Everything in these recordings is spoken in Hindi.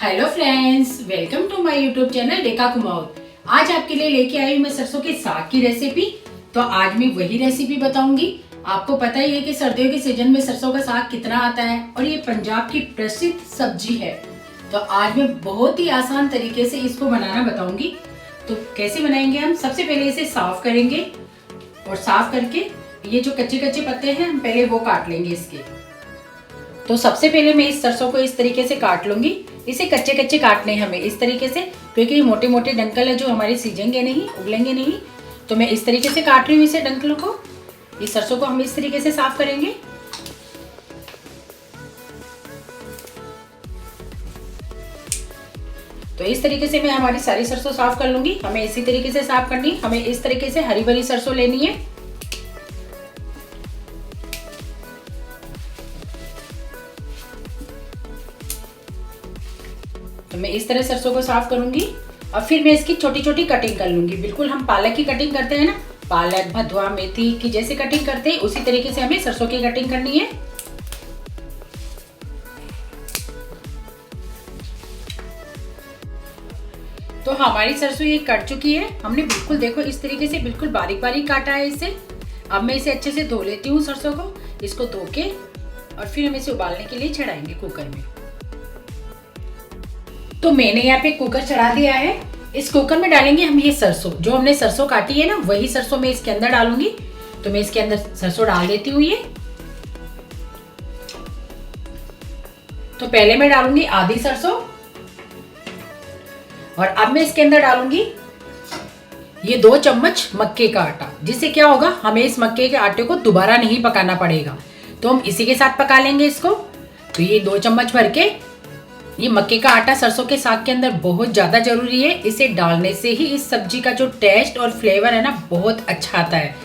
Hello friends, welcome to my YouTube channel Rekha Kumaon. आज आपके लिए लेके आई हूँ मैं सरसों के साग की रेसिपी। तो आज मैं वही रेसिपी बताऊंगी। आपको पता ही है कि सर्दियों के सीजन में सरसों का साग कितना आता है और ये पंजाब की प्रसिद्ध सब्जी है। तो आज मैं बहुत ही आसान तरीके से इसको बनाना बताऊंगी। तो कैसे बनाएंगे हम? सबसे पहले इसे साफ करेंगे और साफ करके ये जो कच्चे कच्चे पत्ते हैं हम पहले वो काट लेंगे इसके। तो सबसे पहले मैं इस सरसों को इस तरीके से काट लूंगी। इसे कच्चे कच्चे काटने हैं हमें इस तरीके से, क्योंकि ये मोटे मोटे डंकल है जो हमारे सीजेंगे नहीं, उगलेंगे नहीं। तो मैं इस तरीके से काट रही हूँ इसे, डंकलों को। इस सरसों को हम इस तरीके से साफ करेंगे। तो इस तरीके से मैं हमारी सारी सरसों साफ कर लूंगी। हमें इसी तरीके से साफ करनी, हमें इस तरीके से हरी भरी सरसों लेनी है। तो मैं इस तरह सरसों को साफ करूंगी और फिर मैं इसकी छोटी छोटी कटिंग कर लूंगी। बिल्कुल हम पालक की कटिंग करते हैं ना, पालक, भदवा, मेथी की जैसे कटिंग करते हैं उसी तरीके से हमें सरसों की कटिंग करनी है। तो हमारी सरसों ये कट चुकी है। हमने बिल्कुल देखो इस तरीके से बिल्कुल बारीक बारीक काटा है इसे। अब मैं इसे अच्छे से धो लेती हूँ सरसों को। इसको धो के और फिर हम इसे उबालने के लिए चढ़ाएंगे कुकर में। तो मैंने यहाँ पे कुकर चढ़ा दिया है। इस कुकर में डालेंगे हम ये सरसों, जो हमने सरसों काटी है ना वही सरसों मैं इसके अंदर डालूंगी। तो मैं इसके अंदर सरसों डाल देती हूँ ये। तो पहले मैं डालूंगी आधी सरसों और अब मैं इसके अंदर डालूंगी ये 2 चम्मच मक्के का आटा। जिससे क्या होगा, हमें इस मक्के के आटे को दोबारा नहीं पकाना पड़ेगा। तो हम इसी के साथ पका लेंगे इसको। तो ये 2 चम्मच भर के ये मक्के का आटा सरसों के साग के अंदर बहुत ज़्यादा जरूरी है। इसे डालने से ही इस सब्जी का जो टेस्ट और फ्लेवर है ना बहुत अच्छा आता है।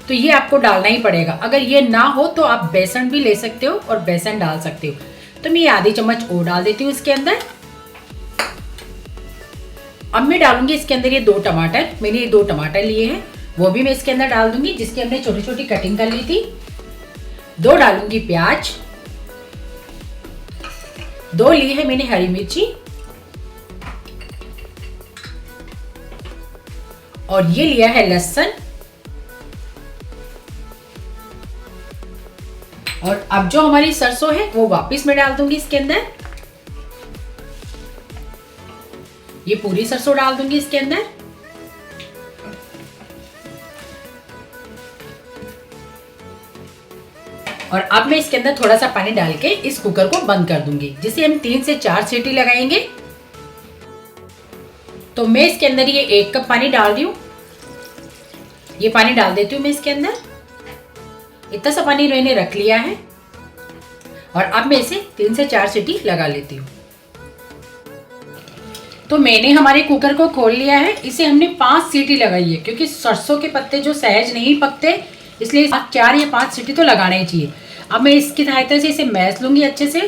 तो ये आपको डालना ही पड़ेगा। अगर ये ना हो तो आप बेसन भी ले सकते हो और बेसन डाल सकते हो। तो मैं ये आधी चम्मच और डाल देती हूँ इसके अंदर। अब मैं डालूंगी इसके अंदर ये 2 टमाटर। मैंने ये 2 टमाटर लिए हैं, वो भी मैं इसके अंदर डाल दूंगी, जिसकी हमने छोटी छोटी कटिंग कर ली थी। 2 डालूंगी प्याज, 2 ली है मैंने हरी मिर्ची और ये लिया है लहसुन। और अब जो हमारी सरसों है वो वापस मैं डाल दूंगी इसके अंदर। ये पूरी सरसों डाल दूंगी इसके अंदर। और अब मैं इसके अंदर थोड़ा सा पानी डाल के इस कुकर को बंद कर दूंगी, जिसे हम 3 से 4 सीटी लगाएंगे। तो मैं इसके अंदर ये 1 कप पानी डाल रही हूँ। ये पानी डाल देती हूँ मैं इसके अंदर। इतना सा पानी मैंने रख लिया है और अब मैं इसे 3 से 4 सीटी लगा लेती हूँ। तो मैंने हमारे कुकर को खोल लिया है। इसे हमने 5 सीटी लगाई है, क्योंकि सरसों के पत्ते जो सहज नहीं पकते, इसलिए 4 या 5 सीटी तो लगाना ही चाहिए। अब मैं इसकी सहायता से इसे मैश लूंगी अच्छे से।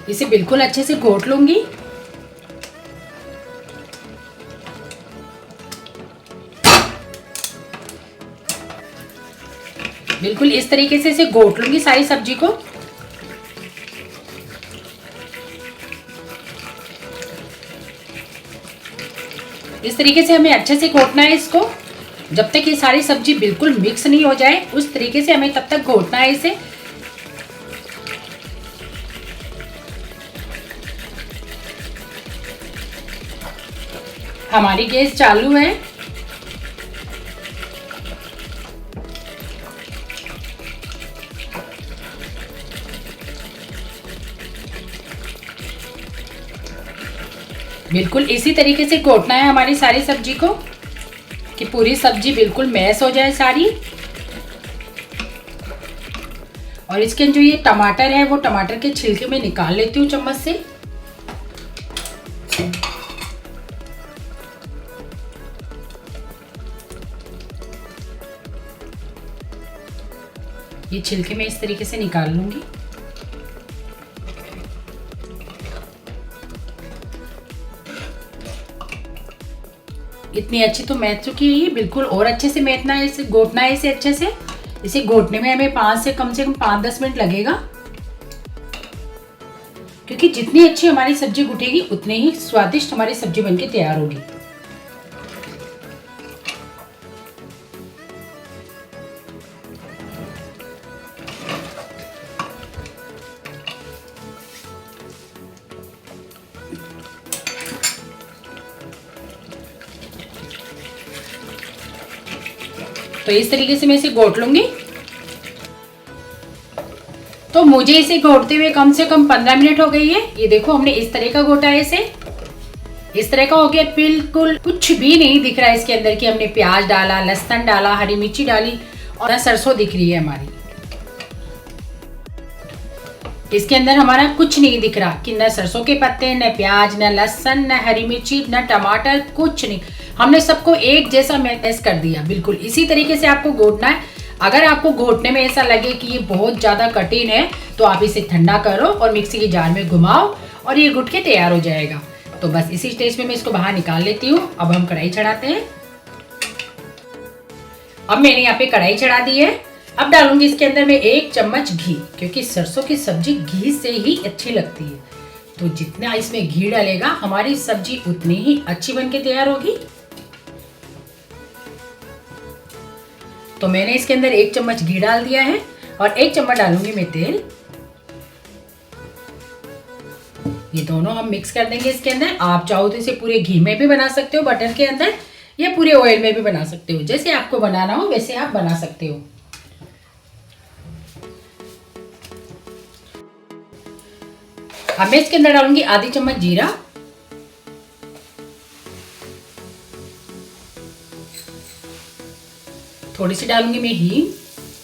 इसे बिल्कुल अच्छे से घोट लूंगी। बिल्कुल इस तरीके से इसे घोट लूंगी सारी सब्जी को। इस तरीके से हमें अच्छे से घोटना है इसको। जब तक ये सारी सब्जी बिल्कुल मिक्स नहीं हो जाए उस तरीके से हमें तब तक घोटना है इसे। हमारी गैस चालू है। बिल्कुल इसी तरीके से घोटना है हमारी सारी सब्जी को, कि पूरी सब्जी बिल्कुल मैश हो जाए सारी। और इसके जो ये टमाटर है वो टमाटर के छिलके में निकाल लेती हूँ चम्मच से। ये छिलके मैं इस तरीके से निकाल लूंगी। इतनी अच्छी तो मैथ चुकी है ये, बिल्कुल और अच्छे से मैथना है इसे, घोटना है इसे अच्छे से। इसे घोटने में हमें कम से कम 5-10 मिनट लगेगा, क्योंकि जितनी अच्छी हमारी सब्जी घुटेगी उतनी ही स्वादिष्ट हमारी सब्जी बनके तैयार होगी। तो इस तरीके से मैं इसे घोट लूंगी। तो मुझे इसे घोटते हुए कम से कम 15 मिनट हो गई है। ये देखो हमने इस तरह का घोटा है इसे, इस तरह का हो गया, बिल्कुल कुछ भी नहीं दिख रहा है इसके अंदर कि हमने प्याज डाला, लहसुन डाला, हरी मिर्ची डाली और सरसों दिख रही है हमारी। इसके अंदर हमारा कुछ नहीं दिख रहा कि न सरसों के पत्ते, न प्याज, न लहसुन, न हरी मिर्ची, न टमाटर, कुछ नहीं। हमने सबको एक जैसा मैश कर दिया। बिल्कुल इसी तरीके से आपको घोटना है। अगर आपको घोटने में ऐसा लगे कि ये बहुत ज़्यादा कठिन है तो आप इसे ठंडा करो और मिक्सी के जार में घुमाओ और ये घुट के तैयार हो जाएगा। तो बस इसी स्टेज में मैं इसको बाहर निकाल लेती हूँ। अब हम कढ़ाई चढ़ाते हैं। अब मैंने यहाँ पे कढ़ाई चढ़ा दी है। अब डालूंगी इसके अंदर मैं 1 चम्मच घी, क्योंकि सरसों की सब्जी घी से ही अच्छी लगती है। तो जितना इसमें घी डालेगा हमारी सब्जी उतनी ही अच्छी बनके तैयार होगी। तो मैंने इसके अंदर 1 चम्मच घी डाल दिया है और 1 चम्मच डालूंगी मैं तेल। ये दोनों हम मिक्स कर देंगे इसके अंदर। आप चाहो तो इसे पूरे घी में भी बना सकते हो, बटर के अंदर, या पूरे ऑयल में भी बना सकते हो। जैसे आपको बनाना हो वैसे आप बना सकते हो। अब मैं इसके अंदर डालूंगी आधी चम्मच जीरा, थोड़ी सी डालूंगी मैं हींग।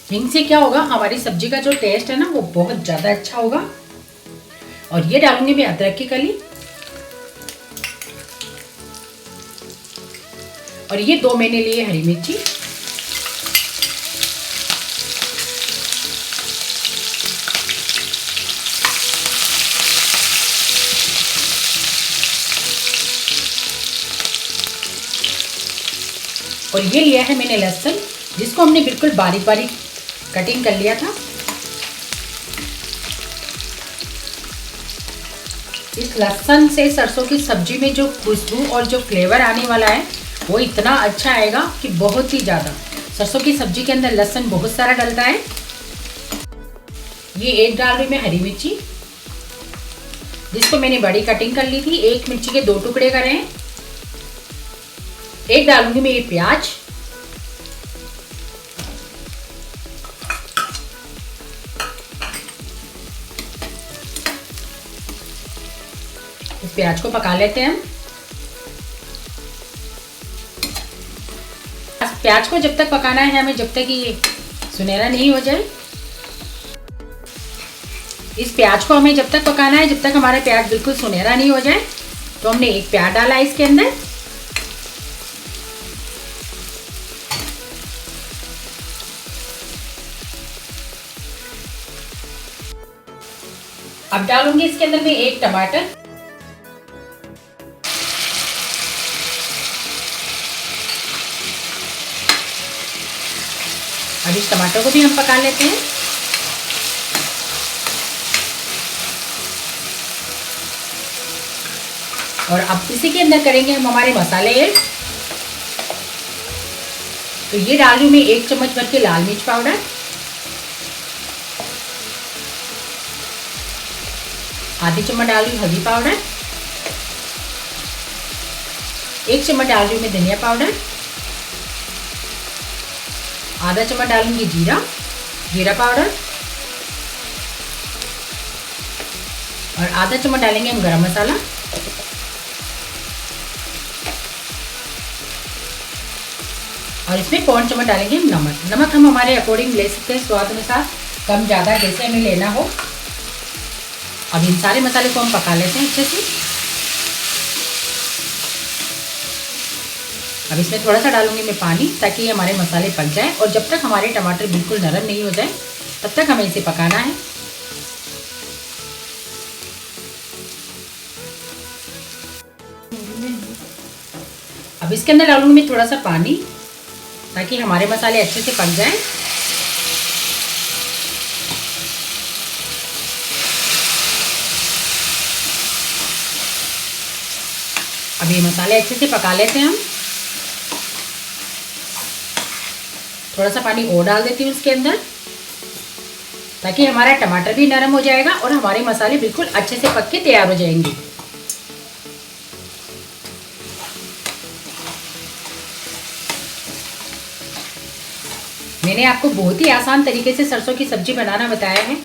हींग से क्या होगा, हमारी सब्जी का जो टेस्ट है ना वो बहुत ज्यादा अच्छा होगा। और ये डालूंगी मैं अदरक की कली, और ये 2 मैंने लिए हरी मिर्ची। और ये लिया है मैंने लहसुन, जिसको हमने बिल्कुल बारीक बारीक कटिंग कर लिया था। इस लहसुन से सरसों की सब्जी में जो खुशबू और जो फ्लेवर आने वाला है वो इतना अच्छा आएगा कि बहुत ही ज़्यादा। सरसों की सब्जी के अंदर लहसुन बहुत सारा डलता है। ये 1 डाल रही मैं हरी मिर्ची, जिसको मैंने बड़ी कटिंग कर ली थी। 1 मिर्ची के 2 टुकड़े करे हैं। 1 डालूंगी मैं ये प्याज, इस प्याज को पका लेते हैं हम। प्याज को जब तक पकाना है हमें, जब तक ये सुनहरा नहीं हो जाए। इस प्याज को हमें जब तक पकाना है जब तक हमारा प्याज बिल्कुल सुनहरा नहीं हो जाए। तो हमने 1 प्याज डाला है इसके अंदर। अब डालूंगी इसके अंदर मैं 1 टमाटर, अब इस टमाटर को भी हम पका लेते हैं। और अब इसी के अंदर करेंगे हम हमारे मसाले ऐड। तो ये डाल रही हूँ मैं 1 चम्मच भर के लाल मिर्च पाउडर, आधी चम्मच डाल रही हूँ हल्दी पाउडर, 1 चम्मच डाल रही हूँ मैं धनिया पाउडर, आधा चम्मच डालूंगी जीरा पाउडर, और आधा चम्मच डालेंगे हम गरम मसाला। और इसमें 1 चम्मच डालेंगे हम नमक हम हमारे अकॉर्डिंग ले सकते हैं, स्वाद अनुसार, कम ज़्यादा जैसे हमें लेना हो। अब इन सारे मसाले को हम पका लेते हैं अच्छे से। अब इसमें थोड़ा सा डालूंगी मैं पानी, ताकि ये हमारे मसाले पक जाए। और जब तक हमारे टमाटर बिल्कुल नरम नहीं हो जाए तब तक हमें इसे पकाना है। अब इसके अंदर डालूंगी मैं थोड़ा सा पानी, ताकि हमारे मसाले अच्छे से पक जाएं। अब ये मसाले अच्छे से पका लेते हैं हम। थोड़ा सा पानी और डाल देती हूँ इसके अंदर, ताकि हमारा टमाटर भी नरम हो जाएगा और हमारे मसाले बिल्कुल अच्छे से पक के तैयार हो जाएंगे। मैंने आपको बहुत ही आसान तरीके से सरसों की सब्जी बनाना बताया है।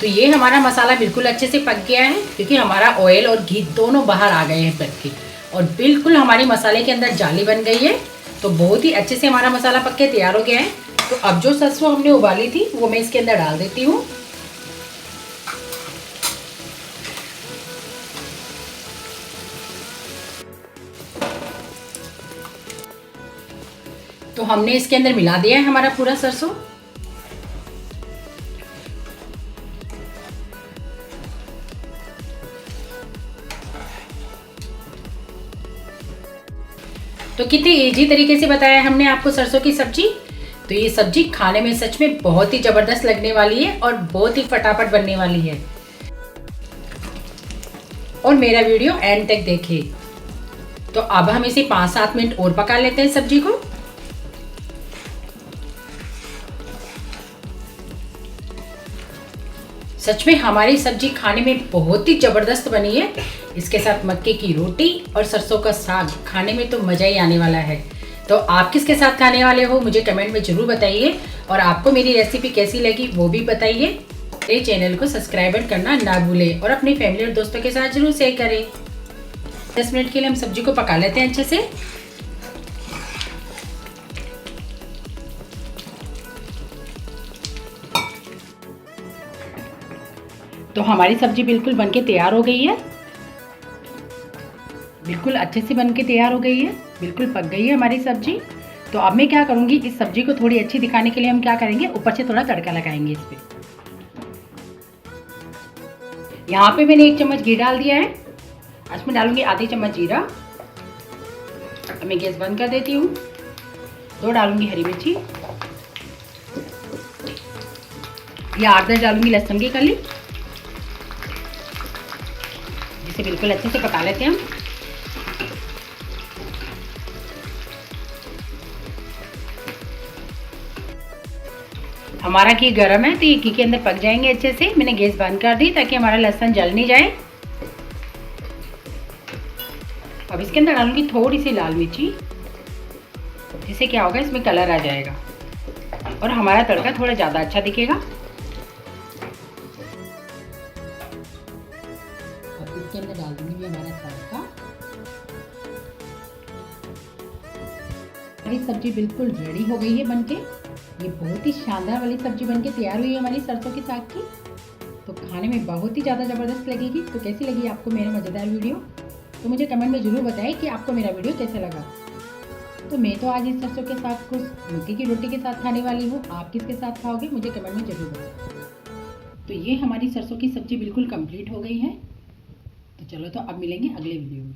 तो ये हमारा मसाला बिल्कुल अच्छे से पक गया है, क्योंकि हमारा ऑयल और घी दोनों बाहर आ गए हैं पक के, और बिल्कुल हमारी मसाले के अंदर जाली बन गई है। तो बहुत ही अच्छे से हमारा मसाला पक के तैयार हो गया है। तो अब जो सरसों हमने उबाली थी वो मैं इसके अंदर डाल देती हूँ। तो हमने इसके अंदर मिला दिया है हमारा पूरा सरसों। तो कितनी इजी तरीके से बताया हमने आपको सरसों की सब्जी। तो ये सब्जी खाने में सच में बहुत ही जबरदस्त लगने वाली है और बहुत ही फटाफट बनने वाली है। और मेरा वीडियो एंड तक देखिए। तो अब हम इसे 5-7 मिनट और पका लेते हैं सब्जी को। सच में हमारी सब्जी खाने में बहुत ही जबरदस्त बनी है। इसके साथ मक्के की रोटी और सरसों का साग खाने में तो मजा ही आने वाला है। तो आप किसके साथ खाने वाले हो मुझे कमेंट में जरूर बताइए, और आपको मेरी रेसिपी कैसी लगी वो भी बताइए। मेरे चैनल को सब्सक्राइब करना ना भूलें और अपनी फैमिली और दोस्तों के साथ जरूर शेयर करें। 10 मिनट के लिए हम सब्जी को पका लेते हैं अच्छे से। तो हमारी सब्जी बिल्कुल बनके तैयार हो गई है, बिल्कुल अच्छे से बनके तैयार हो गई है, बिल्कुल पक गई है हमारी सब्जी। तो अब मैं क्या करूँगी, इस सब्जी को थोड़ी अच्छी दिखाने के लिए हम क्या करेंगे, ऊपर से थोड़ा तड़का लगाएंगे इस पे। यहाँ पे मैंने 1 चम्मच घी डाल दिया है। इसमें डालूंगी आधी चम्मच जीरा। अब मैं गैस बंद कर देती हूँ। 2 डालूंगी हरी मिर्ची, या 8-10 डालूंगी लहसुन की कली। इसे बिल्कुल अच्छे से पका लेते हैं हम। हमारा घी गरम है तो ये घी के अंदर पक जाएंगे अच्छे से। मैंने गैस बंद कर दी ताकि हमारा लहसुन जल नहीं जाए। अब इसके अंदर डालूंगी थोड़ी सी लाल मिर्ची, जिससे क्या होगा इसमें कलर आ जाएगा और हमारा तड़का थोड़ा ज़्यादा अच्छा दिखेगा। अब इसके अंदर डाल दूंगी भी हमारा तड़का। हमारी सब्जी बिल्कुल रेडी हो गई है बनके। ये बहुत ही शानदार वाली सब्जी बनके तैयार हुई है हमारी सरसों के साग की। तो खाने में बहुत ही ज़्यादा ज़बरदस्त लगेगी। तो कैसी लगी आपको मेरा मज़ेदार वीडियो, तो मुझे कमेंट में ज़रूर बताएं कि आपको मेरा वीडियो कैसा लगा। तो मैं तो आज इस सरसों के साग को मक्के की रोटी के साथ खाने वाली हूँ। आप किसके साथ खाओगे मुझे कमेंट में ज़रूर बताएं। तो ये हमारी सरसों की सब्जी बिल्कुल कंप्लीट हो गई है। तो चलो, तो अब मिलेंगे अगले वीडियो में।